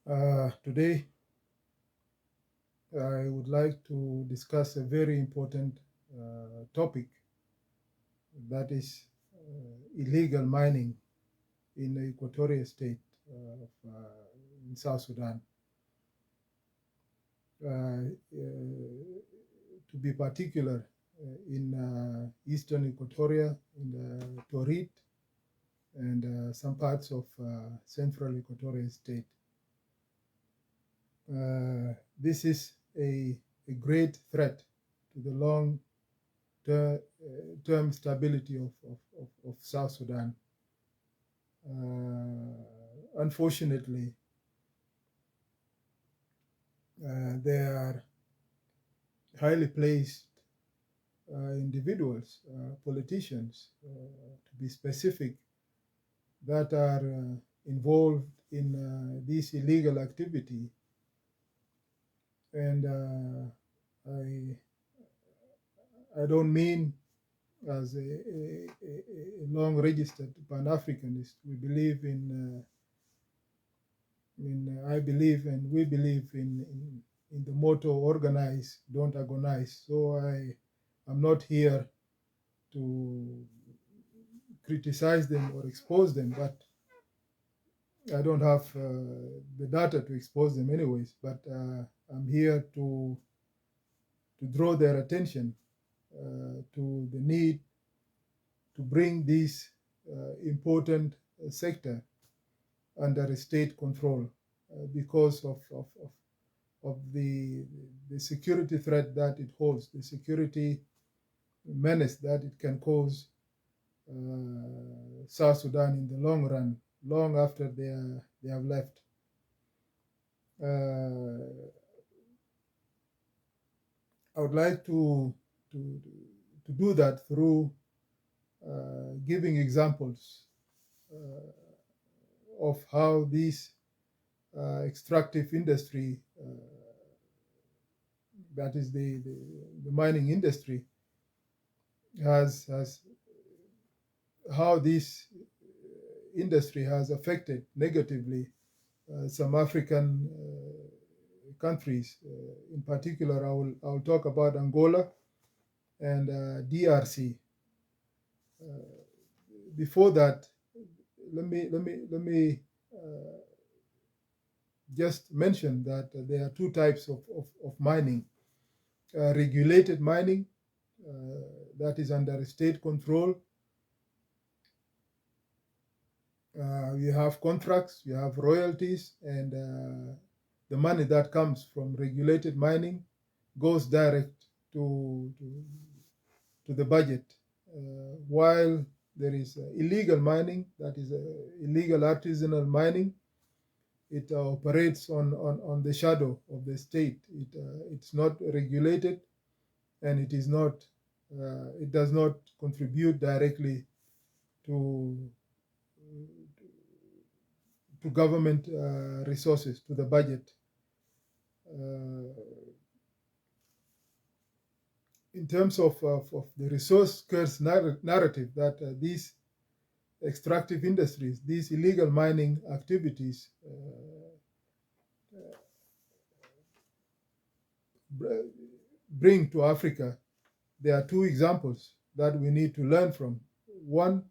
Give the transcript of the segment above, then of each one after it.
Today, I would like to discuss a very important topic, that is illegal mining in the Equatorial State in South Sudan. To be particular, in Eastern Equatoria, in the Torit, and some parts of Central Equatorial State. This is a great threat to the long-term stability of South Sudan. Unfortunately, there are highly placed individuals, politicians, to be specific, that are involved in this illegal activity. And I don't mean as a long-registered Pan-Africanist. We believe I believe and we believe in the motto, organize, don't agonize. So I'm not here to criticize them or expose them, but I don't have the data to expose them anyways. But I'm here to draw their attention to the need to bring this important sector under state control because of the security threat that it holds, the security menace that it can cause South Sudan in the long run, long after they have left. I would like to do that through giving examples of how this extractive industry, that is the mining industry, has how this industry has affected negatively some African countries. In particular, I'll talk about Angola and DRC. Before that, let me just mention that there are two types of mining. Regulated mining, that is under state control. You have contracts, you have royalties, and the money that comes from regulated mining goes direct to the budget, while there is illegal mining, that is illegal artisanal mining. It operates on the shadow of the state. It's not regulated, and it is not. It does not contribute directly to government resources, to the budget. In terms of the resource curse narrative that these extractive industries, these illegal mining activities bring to Africa, there are two examples that we need to learn from. One,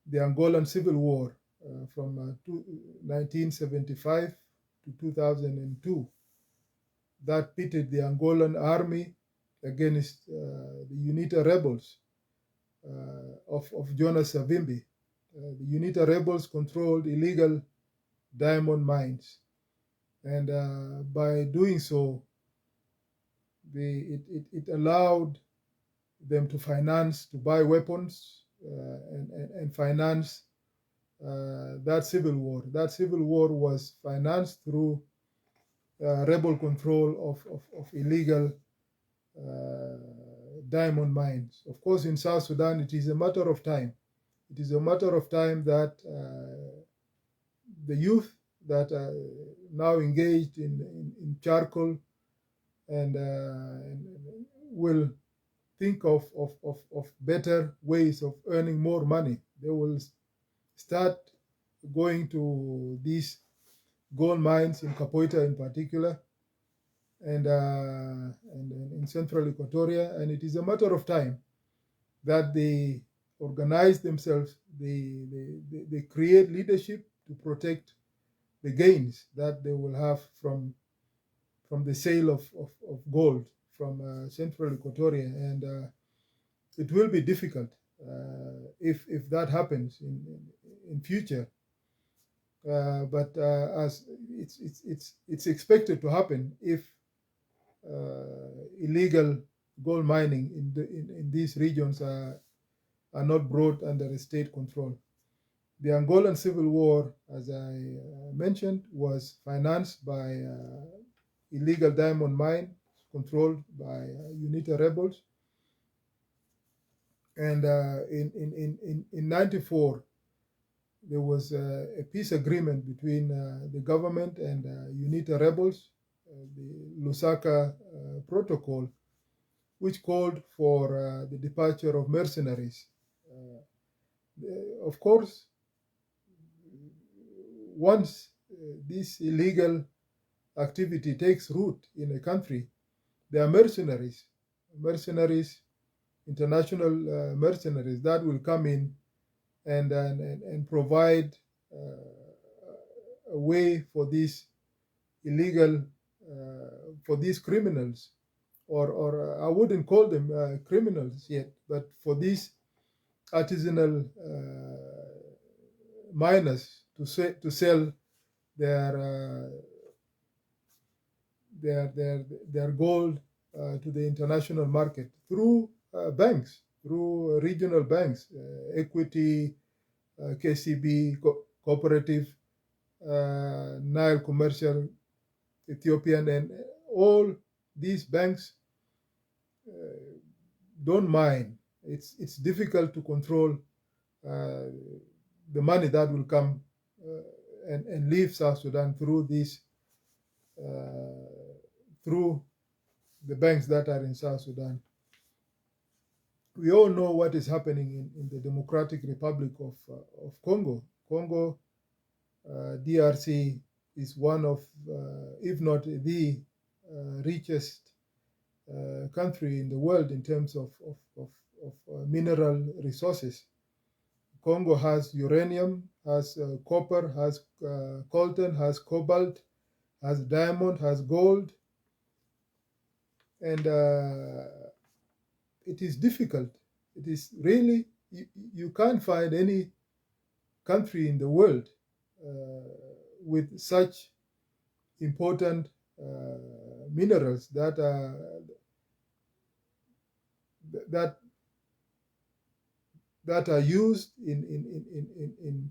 the Angolan Civil War from 1975 to 2002, that pitted the Angolan army against the UNITA rebels of Jonas Savimbi. The UNITA rebels controlled illegal diamond mines, and by doing so, it allowed them to finance, to buy weapons, and finance that civil war. That civil war was financed through rebel control of illegal diamond mines. Of course, in South Sudan, it is a matter of time. It is a matter of time that the youth that are now engaged in charcoal and will think of better ways of earning more money. They will start going to these gold mines in Capoeira in particular, and in central Equatoria. And it is a matter of time that they organize themselves, they create leadership to protect the gains that they will have from the sale of gold from central Equatoria. And it will be difficult if that happens in future. But as it's expected to happen if illegal gold mining in these regions are not brought under state control. The Angolan Civil War, as I mentioned, was financed by illegal diamond mine controlled by UNITA rebels. And in 94, there was a peace agreement between the government and UNITA rebels, the Lusaka Protocol, which called for the departure of mercenaries. Of course, once this illegal activity takes root in a country, there are mercenaries, international mercenaries that will come in and provide a way for these illegal, for these criminals, or I wouldn't call them criminals yet, but for these artisanal miners to sell their gold to the international market through banks, through regional banks, Equity, KCB, Cooperative, Nile Commercial, Ethiopian, and all these banks don't mine. It's difficult to control the money that will come and leave South Sudan through these through the banks that are in South Sudan. We all know what is happening in the Democratic Republic of Congo. Congo, DRC, is one of, if not the richest country in the world in terms of mineral resources. Congo has uranium, has copper, has coltan, has cobalt, has diamond, has gold, and it is difficult. It is really, you can't find any country in the world with such important minerals that are used in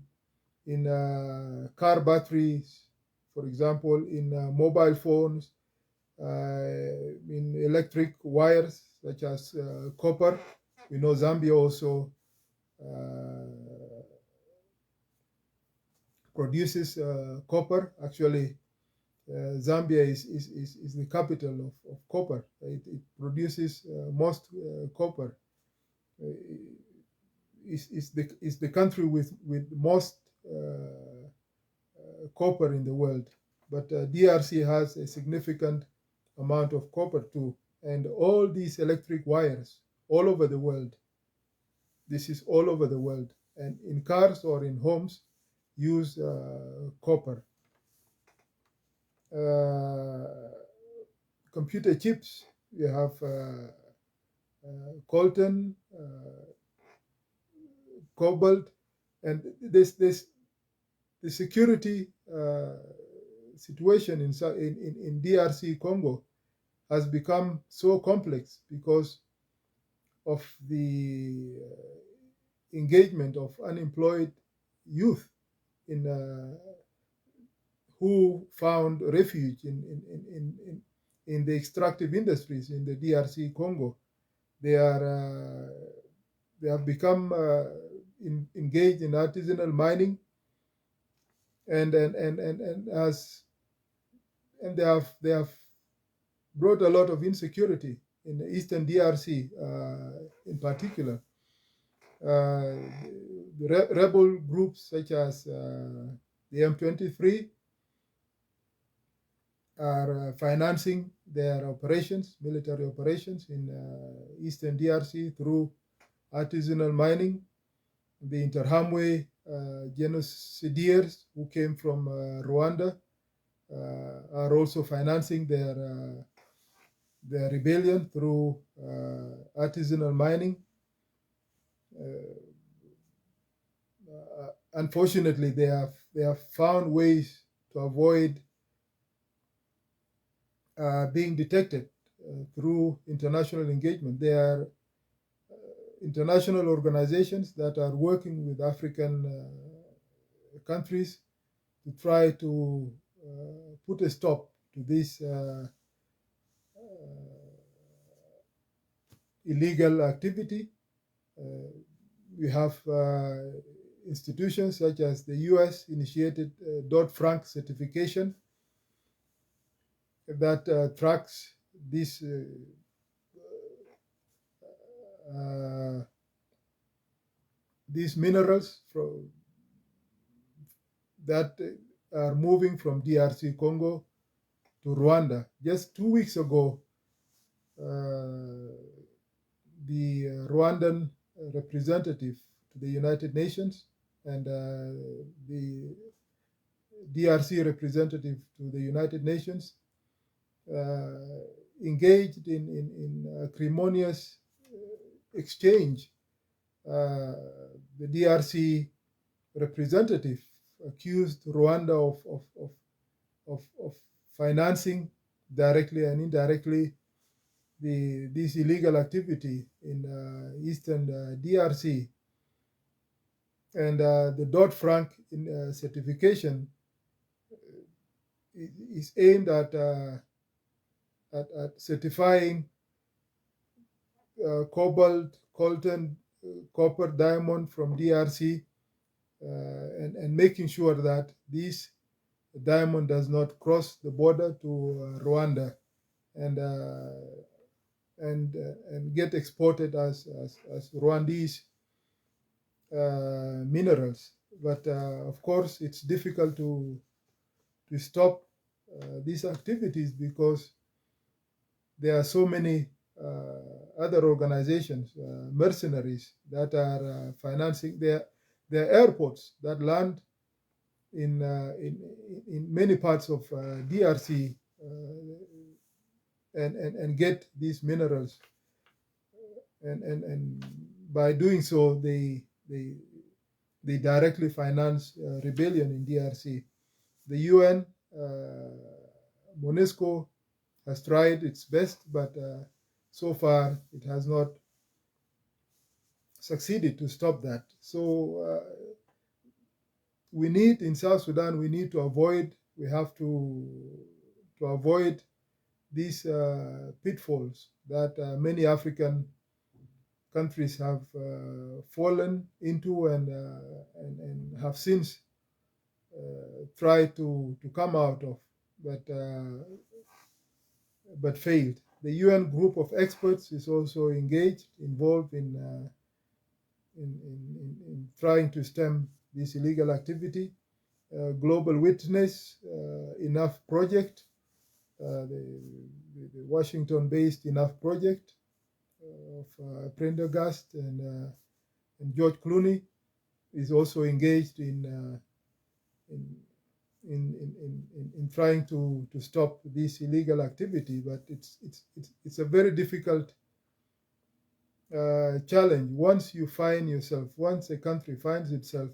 car batteries, for example, in mobile phones, in electric wires such as copper. We know Zambia also produces copper. Actually, Zambia is the capital of copper. It produces most copper. Is the country with most copper in the world. But DRC has a significant amount of copper too. And all these electric wires all over the world, this is all over the world, and in cars or in homes use copper. Computer chips, we have coltan, cobalt, and this the security situation in DRC Congo has become so complex because of the engagement of unemployed youth in who found refuge in the extractive industries in the DRC Congo. They have become engaged in artisanal mining, and they have brought a lot of insecurity in the eastern DRC in particular. The rebel groups such as the M23 are financing their operations, military operations in eastern DRC through artisanal mining. The Interhamwe genocidaires who came from Rwanda are also financing their rebellion through artisanal mining. Unfortunately, they have found ways to avoid being detected through international engagement. There are international organizations that are working with African countries to try to put a stop to this illegal activity. We have institutions such as the US initiated Dodd-Frank certification that tracks these minerals that are moving from DRC Congo to Rwanda. Just 2 weeks ago, the Rwandan representative to the United Nations and the DRC representative to the United Nations engaged in acrimonious exchange. The DRC representative accused Rwanda of financing directly and indirectly this illegal activity in eastern DRC. And the Dodd-Frank certification is aimed at certifying cobalt, coltan, copper, diamond from DRC, and making sure that this diamond does not cross the border to Rwanda and get exported as Rwandese minerals. But of course, it's difficult to stop these activities because there are so many other organizations, mercenaries, that are financing their airports that land in many parts of DRC and get these minerals, and by doing so they directly finance rebellion in DRC. The UN, MONUSCO, has tried its best, but so far it has not succeeded to stop that. So we need, in South Sudan, we have to avoid these pitfalls that many African countries have fallen into and have since tried to come out of, but failed. The UN group of experts is also involved in trying to stem this illegal activity. Global Witness, Enough Project, the Washington-based Enough Project of Prendergast and George Clooney is also engaged in trying to stop this illegal activity, but it's a very difficult challenge. Once a country finds itself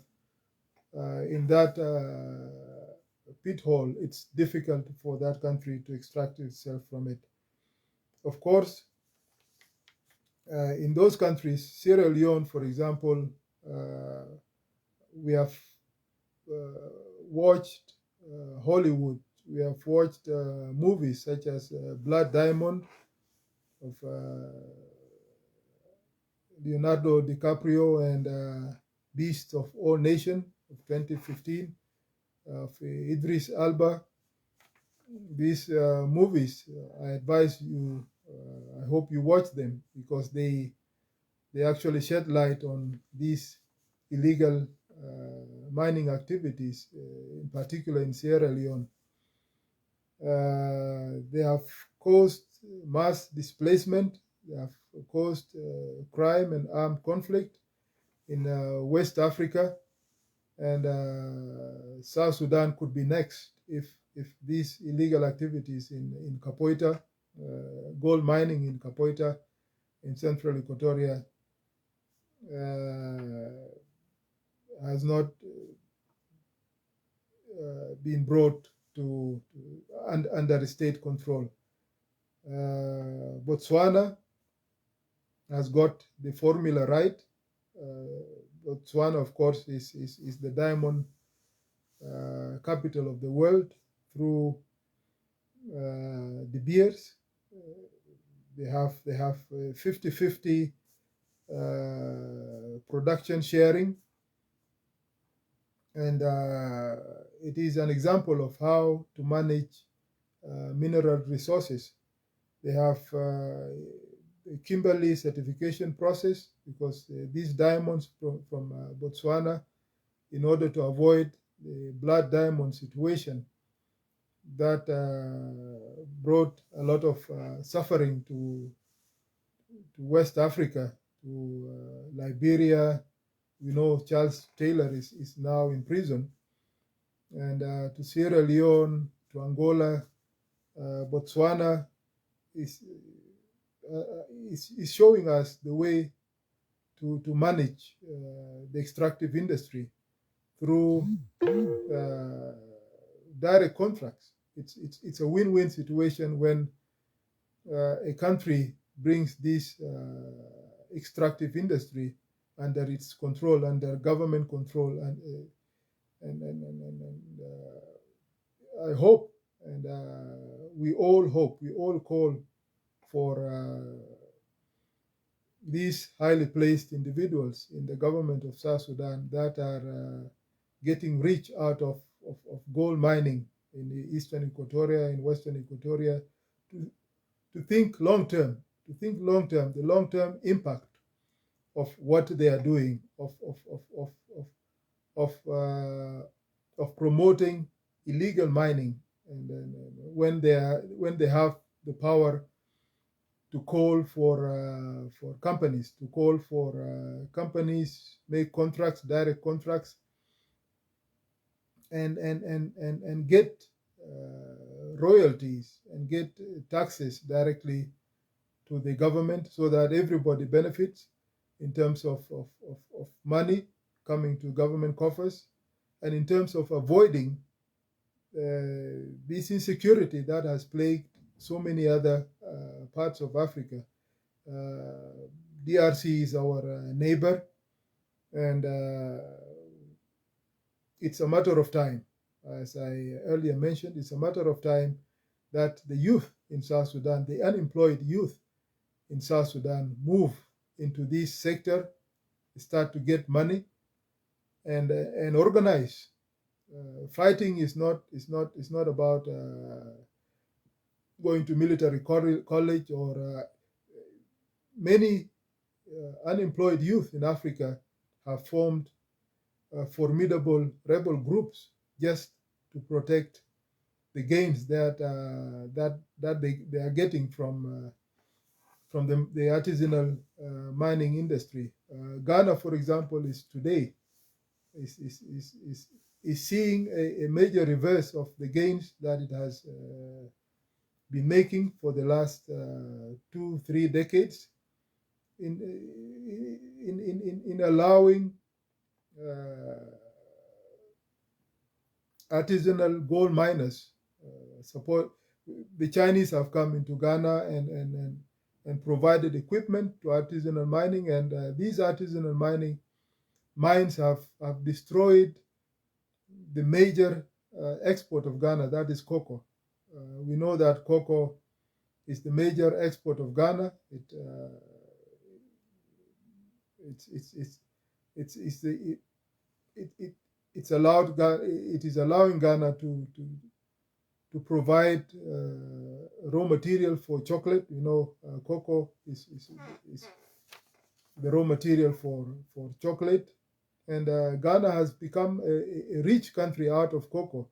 in that pit hole, it's difficult for that country to extract itself from it. Of course, in those countries, Sierra Leone, for example, we have watched Hollywood. We have watched movies such as Blood Diamond of Leonardo DiCaprio and Beast of All Nations of 2015 of Idris Elba. These movies, I advise you, I hope you watch them, because they actually shed light on these illegal mining activities, in particular in Sierra Leone. They have caused mass displacement. They have caused crime and armed conflict in West Africa, and South Sudan could be next if these illegal activities in Kapoita, gold mining in Kapoita, in central Equatoria, has not been brought to under state control. Botswana has got the formula right. Botswana, of course, is the diamond capital of the world through De Beers. They have 50-50 production sharing, and it is an example of how to manage mineral resources. They have a Kimberley certification process, because these diamonds from Botswana, in order to avoid the blood diamond situation that brought a lot of suffering to West Africa, to Liberia. We know Charles Taylor is now in prison, and to Sierra Leone, to Angola. Botswana is showing us the way to manage the extractive industry through direct contracts. It's a win-win situation when a country brings this extractive industry under its control, under government control, and I hope, and we all hope, we all call for these highly placed individuals in the government of South Sudan that are getting rich out of gold mining in the eastern Equatoria, in western Equatoria, to think long term, the long term impact of what they are doing, of promoting illegal mining, and when they have the power to call for companies, companies make contracts, direct contracts, and get royalties and get taxes directly to the government, so that everybody benefits in terms of money coming to government coffers, and in terms of avoiding this insecurity that has plagued so many other parts of Africa. DRC is our neighbor, and it's a matter of time. As I earlier mentioned, it's a matter of time that the youth in South Sudan, the unemployed youth in South Sudan, move into this sector, start to get money, and organize. Fighting is not about going to military college, or many unemployed youth in Africa have formed formidable rebel groups just to protect the gains that they are getting from the artisanal mining industry. Ghana, for example, is today seeing a major reverse of the gains that it has been making for the last 2-3 decades in allowing artisanal gold miners support. The Chinese have come into Ghana and provided equipment to artisanal mining, and these artisanal mines have destroyed the major export of Ghana, that is cocoa. We know that cocoa is the major export of Ghana. It is allowing Ghana to provide raw material for chocolate. Cocoa is the raw material for chocolate, and Ghana has become a rich country out of cocoa,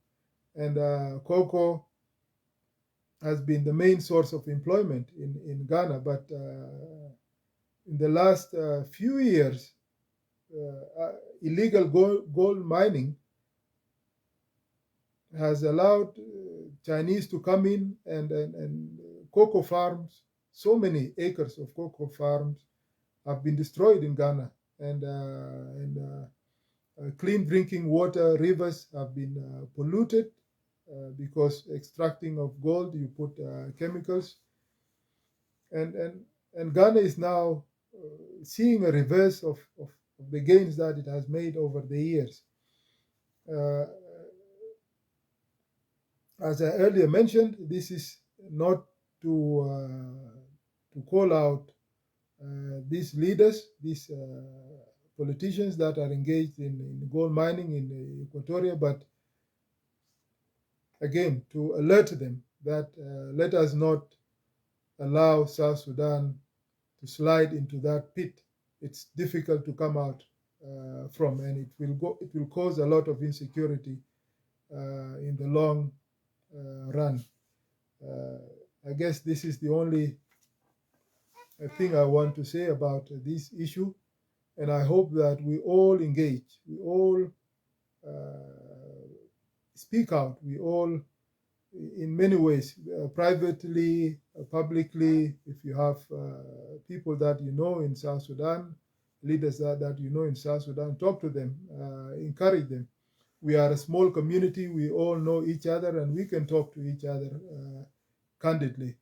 and cocoa has been the main source of employment in Ghana. But in the last few years, illegal gold mining has allowed Chinese to come in, and cocoa farms, so many acres of cocoa farms have been destroyed in Ghana, and clean drinking water, rivers have been polluted because extracting of gold, you put chemicals, and Ghana is now seeing a reverse of the gains that it has made over the years. As I earlier mentioned, this is not to call out these leaders, these politicians that are engaged in gold mining in Equatoria, but again, to alert them that let us not allow South Sudan to slide into that pit. It's difficult to come out from, and it will cause a lot of insecurity in the long run. I guess this is the only thing I want to say about this issue, and I hope that we all engage, we all speak out, we all, in many ways, privately, publicly. If you have people that you know in South Sudan, leaders that you know in South Sudan, talk to them, encourage them. We are a small community, we all know each other, and we can talk to each other candidly.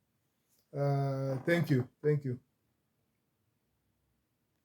Thank you.